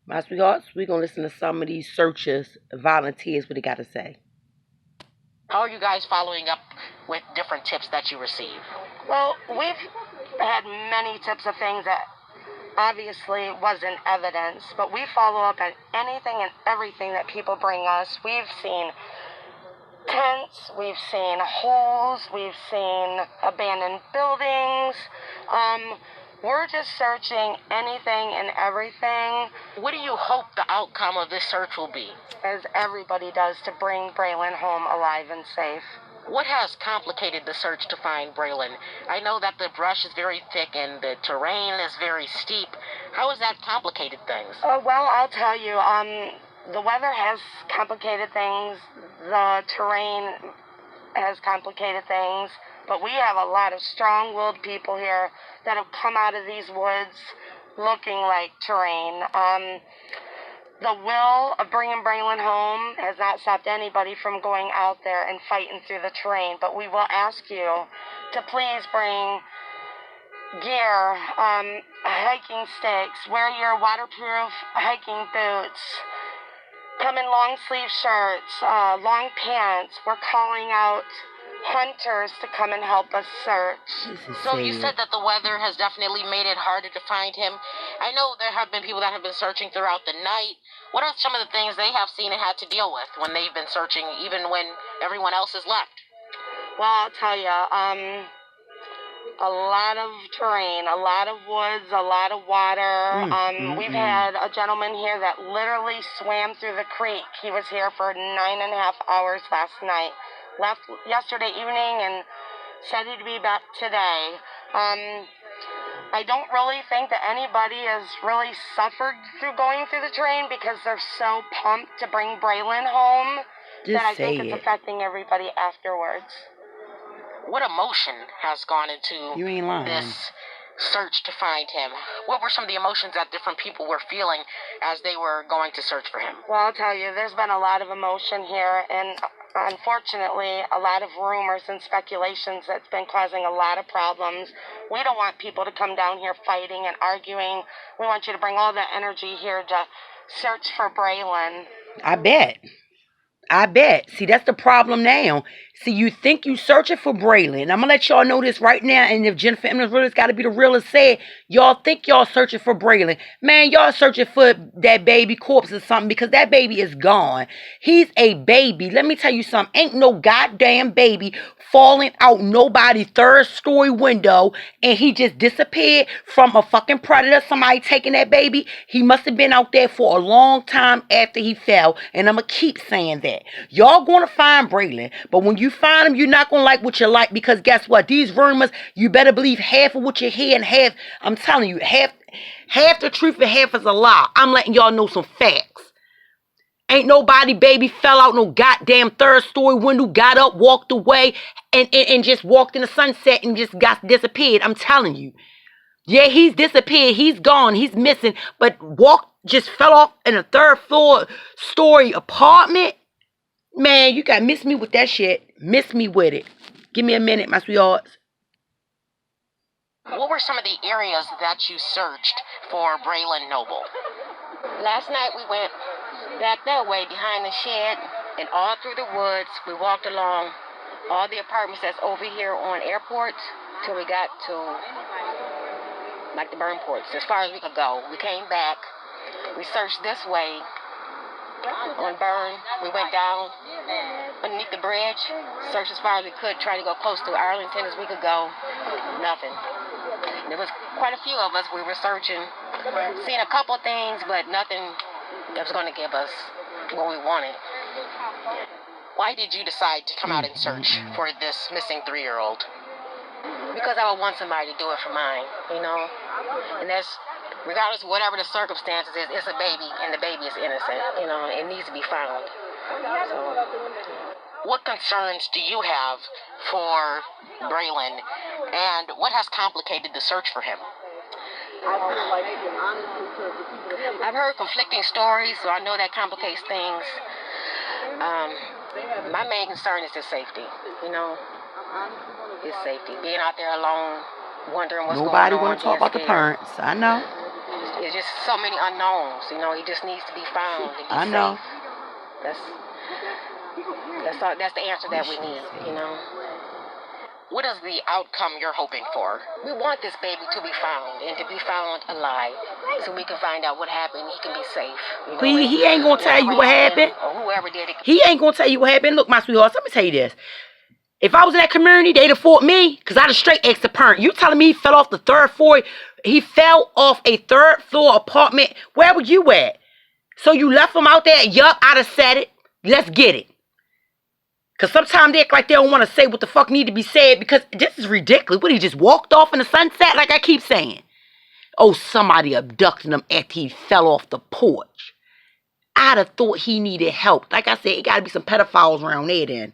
My sweethearts, we're going to listen to some of these searchers, volunteers, what they got to say. How are you guys following up with different tips that you receive? Well, we've had many tips of things that obviously wasn't evidence, but we follow up on anything and everything that people bring us. We've seen tents, we've seen holes, we've seen abandoned buildings. We're just searching anything and everything. What do you hope the outcome of this search will be? As everybody does, to bring Braylon home alive and safe. What has complicated the search to find Braylon? I know that the brush is very thick and the terrain is very steep. How has that complicated things? Well, I'll tell you, the weather has complicated things. The terrain has complicated things. But we have a lot of strong-willed people here that have come out of these woods looking like terrain. The will of bringing Braylon home has not stopped anybody from going out there and fighting through the terrain. But we will ask you to please bring gear, hiking sticks, wear your waterproof hiking boots, come in long sleeve shirts, long pants. We're calling out hunters to come and help us search. So you said that the weather has definitely made it harder to find him. I know there have been people that have been searching throughout the night. What are some of the things they have seen and had to deal with when they've been searching, even when everyone else has left? Well, I'll tell you, a lot of terrain, a lot of woods, a lot of water. We've had a gentleman here that literally swam through the creek. He was here for 9.5 hours last night. Left yesterday evening and said he'd be back today. I don't really think that anybody has really suffered through going through the terrain because they're so pumped to bring Braylon home that I think it's affecting everybody afterwards. What emotion has gone into this search to find him? What were some of the emotions that different people were feeling as they were going to search for him? Well, I'll tell you, there's been a lot of emotion here, and unfortunately, a lot of rumors and speculations that's been causing a lot of problems. We don't want people to come down here fighting and arguing. We want you to bring all that energy here to search for Braylon. I bet. See, that's the problem now. See, you think you searching for Braylon. I'm going to let y'all know this right now. And if Jennifer Emmons realist got to be the realest said, y'all think y'all searching for Braylon. Man, y'all searching for that baby corpse or something because that baby is gone. He's a baby. Let me tell you something. Ain't no goddamn baby falling out nobody's third-story window and he just disappeared from a fucking predator. Somebody taking that baby. He must have been out there for a long time after he fell. And I'm going to keep saying that. Y'all going to find Braylon. But when you find him, you're not going to like what you like because guess what? These rumors, you better believe half of what you hear and half, I'm telling you, half the truth and half is a lie. I'm letting y'all know some facts. Ain't nobody baby fell out no goddamn third-story window, got up, walked away, and just walked in the sunset and just disappeared. I'm telling you. Yeah, he's disappeared. He's gone. He's missing. But just fell off in a third-floor story apartment. Man, you got miss me with that shit. Miss me with it. Give me a minute, my sweethearts. What were some of the areas that you searched for Braylon Noble? Last night we went back that way behind the shed and all through the woods. We walked along all the apartments that's over here on airports till we got to like the burn ports, as far as we could go. We came back. We searched this way on Burn. We went down underneath the bridge, searched as far as we could, trying to go close to Arlington as we could go. Nothing. There was quite a few of us. We were searching, seeing a couple things, but nothing that was going to give us what we wanted. Why did you decide to come out and search for this missing 3-year-old? Because I would want somebody to do it for mine, you know? And that's, regardless of whatever the circumstances is, it's a baby, and the baby is innocent, you know? It needs to be found. So, what concerns do you have for Braylon, and what has complicated the search for him? I've heard conflicting stories, so I know that complicates things. My main concern is his safety, you know? His safety. Being out there alone, wondering what's going on. Nobody want to talk about the parents. I know. There's just so many unknowns. You know, he just needs to be found and be I know. safe. That's the answer that we need. You know. What is the outcome you're hoping for? We want this baby to be found and to be found alive, so we can find out what happened. He can be safe. You know, He ain't gonna tell you what happened. Or whoever did it. He ain't gonna tell you what happened. Look, my sweetheart, let me tell you this. If I was in that community, they'd afford me, because I'd have straight asked the parent. You telling me he fell off the third floor? He fell off a third floor apartment. Where were you at? So you left him out there? Yup, I'd have said it. Let's get it. Because sometimes they act like they don't want to say what the fuck need to be said, because this is ridiculous. What, he just walked off in the sunset, like I keep saying? Oh, somebody abducted him after he fell off the porch. I'd have thought he needed help. Like I said, it got to be some pedophiles around there then.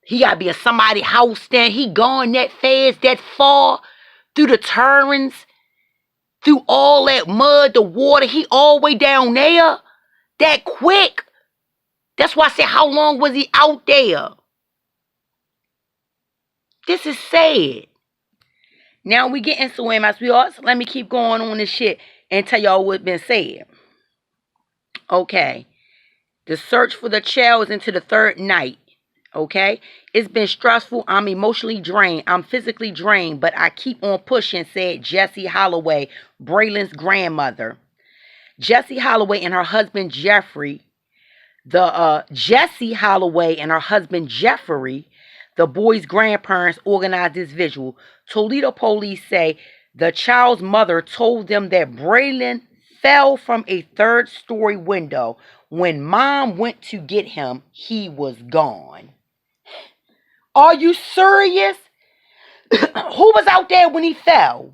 He got to be in somebody's house then. He gone that fast, that far, through the turns, through all that mud, the water. He all the way down there that quick. That's why I said, how long was he out there? This is sad. Now we get into it, my sweethearts. Let me keep going on this shit and tell y'all what's been said. Okay. The search for the child is into the third night. Okay? It's been stressful. I'm emotionally drained. I'm physically drained, but I keep on pushing, said Jessie Holloway, Braylen's grandmother. Jessie Holloway and her husband Jeffrey, Jessie Holloway and her husband Jeffrey, the boy's grandparents, organized this vigil. Toledo police say the child's mother told them that Braylen fell from a third-story window. When mom went to get him, he was gone. Are you serious? Who was out there when he fell?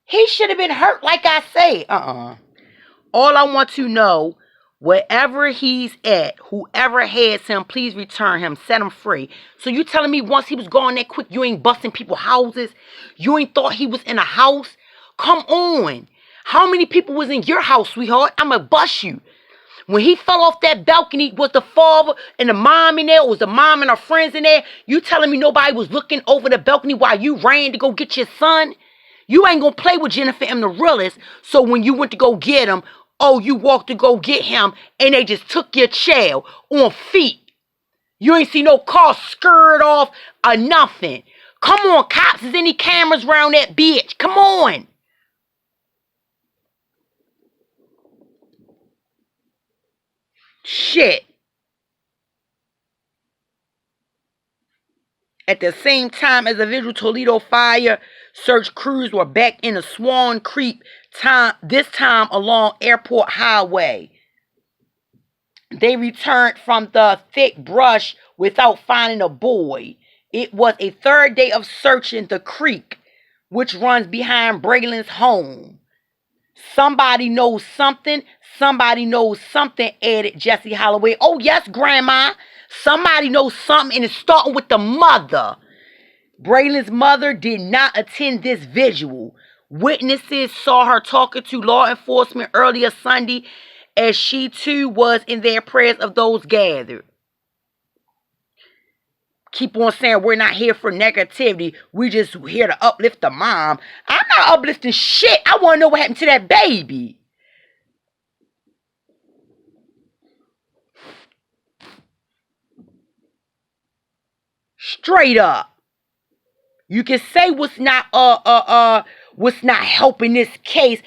He should have been hurt, like I say. All I want to know, wherever he's at, whoever has him, please return him. Set him free. So you telling me once he was gone that quick, you ain't busting people's houses? You ain't thought he was in a house? Come on. How many people was in your house, sweetheart? I'ma bust you. When he fell off that balcony, was the father and the mom in there? Or was the mom and her friends in there? You telling me nobody was looking over the balcony while you ran to go get your son? You ain't gonna play with Jennifer and the realist. So when you went to go get him, oh, you walked to go get him and they just took your child on feet. You ain't see no car skirt off or nothing. Come on, cops. Is any cameras around that bitch? Come on. Shit. At the same time as the visual Toledo fire search crews were back in the Swan Creek, this time along Airport Highway. They returned from the thick brush without finding a boy. It was a third day of searching the creek, which runs behind Braylen's home. Somebody knows something. Somebody knows something, added Jessie Holloway. Oh, yes, Grandma. Somebody knows something, and it's starting with the mother. Braylen's mother did not attend this vigil. Witnesses saw her talking to law enforcement earlier Sunday, as she too was in their prayers of those gathered. Keep on saying we're not here for negativity. We just here to uplift the mom. I'm not uplifting shit. I want to know what happened to that baby. Straight up. You can say what's not helping this case,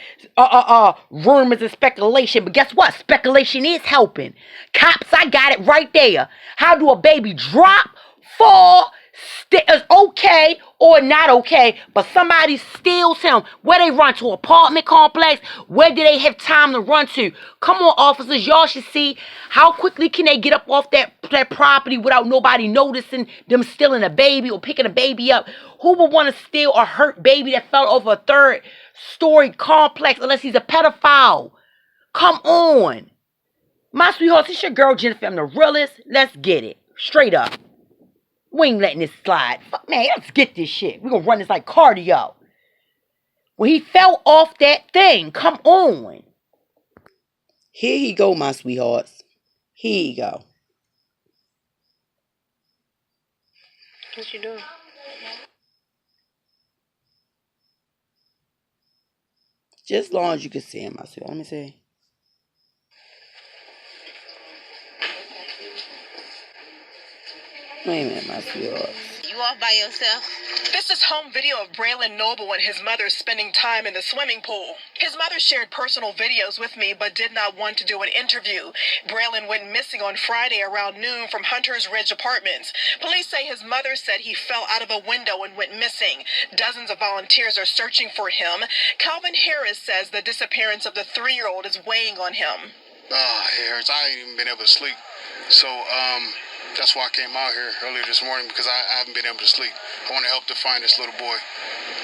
rumors and speculation, but guess what? Speculation is helping. Cops, I got it right there. How do a baby drop, fall, is okay or not okay, but somebody steals him? Where they run to? Apartment complex? Where do they have time to run to? Come on, officers, y'all should see how quickly can they get up off that property without nobody noticing them stealing a baby or picking a baby up. Who would want to steal a hurt baby that fell over a third-story complex unless he's a pedophile? Come on. My sweethearts, it's your girl Jennifer. I'm the realest. Let's get it. Straight up. We ain't letting this slide. Fuck, man, let's get this shit. We're going to run this like cardio. When he fell off that thing, come on. Here he go, my sweethearts. Here you go. What you doing? Just as long as you can see him, my sweetheart. Let me see. Wait a minute, my sweetheart. You off by yourself? This is home video of BRAYLEN Noble and his mother spending time in the swimming pool. His mother shared personal videos with me but did not want to do an interview. BRAYLEN went missing on Friday around noon from Hunter's Ridge Apartments. Police say his mother said he fell out of a window and went missing. Dozens of volunteers are searching for him. Calvin Harris says the disappearance of the 3-year-old is weighing on him. Harris, I ain't even been able to sleep. So, that's why I came out here earlier this morning, because I haven't been able to sleep. I want to help to find this little boy.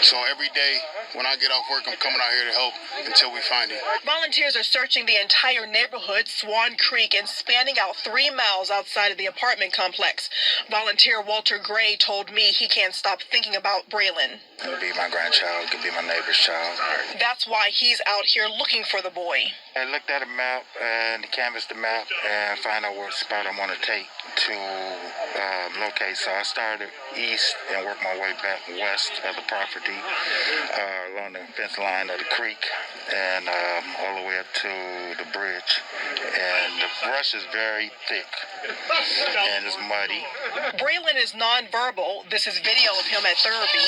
So every day when I get off work, I'm coming out here to help until we find him. Volunteers are searching the entire neighborhood, Swan Creek, and spanning out 3 miles outside of the apartment complex. Volunteer Walter Gray told me he can't stop thinking about BRAYLEN. It could be my grandchild, it could be my neighbor's child. That's why he's out here looking for the boy. I looked at a map and canvassed the map and find out what spot I want to take to locate. So I started east and worked my way back west of the property along the fence line of the creek and all the way up to the bridge. And the brush is very thick and it's muddy. BRAYLEN is nonverbal. This is video of him at therapy.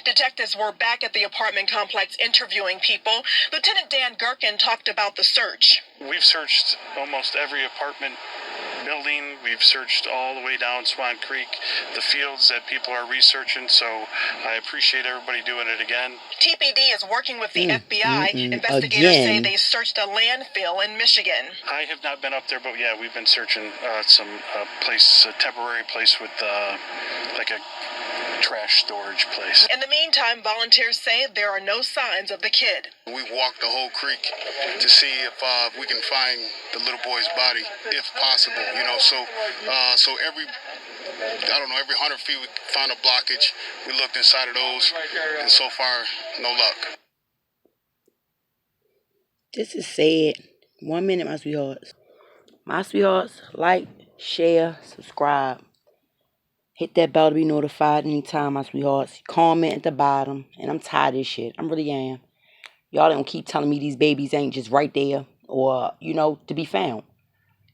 Detectives were back at the apartment complex interviewing people. Lieutenant Dan Gherkin talked about the search. We've searched almost every apartment building. We've searched all the way down Swan Creek, the fields that people are researching, so I appreciate everybody doing it again. TPD is working with the FBI. Investigators say they searched a landfill in Michigan. I have not been up there, but yeah, we've been searching a temporary place with like a trash storage place. In the meantime, volunteers say there are no signs of the kid. We walked the whole creek to see if we can find the little boy's body, if possible. You know, so every 100 feet we found a blockage. We looked inside of those, and so far, no luck. This is sad. 1 minute, my sweethearts. My sweethearts, like, share, subscribe. Hit that bell to be notified anytime, my sweethearts. Comment at the bottom. And I'm tired of this shit. I really am. Y'all don't keep telling me these babies ain't just right there or, to be found.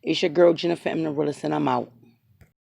It's your girl, Jennifer M. the Realist, and I'm out.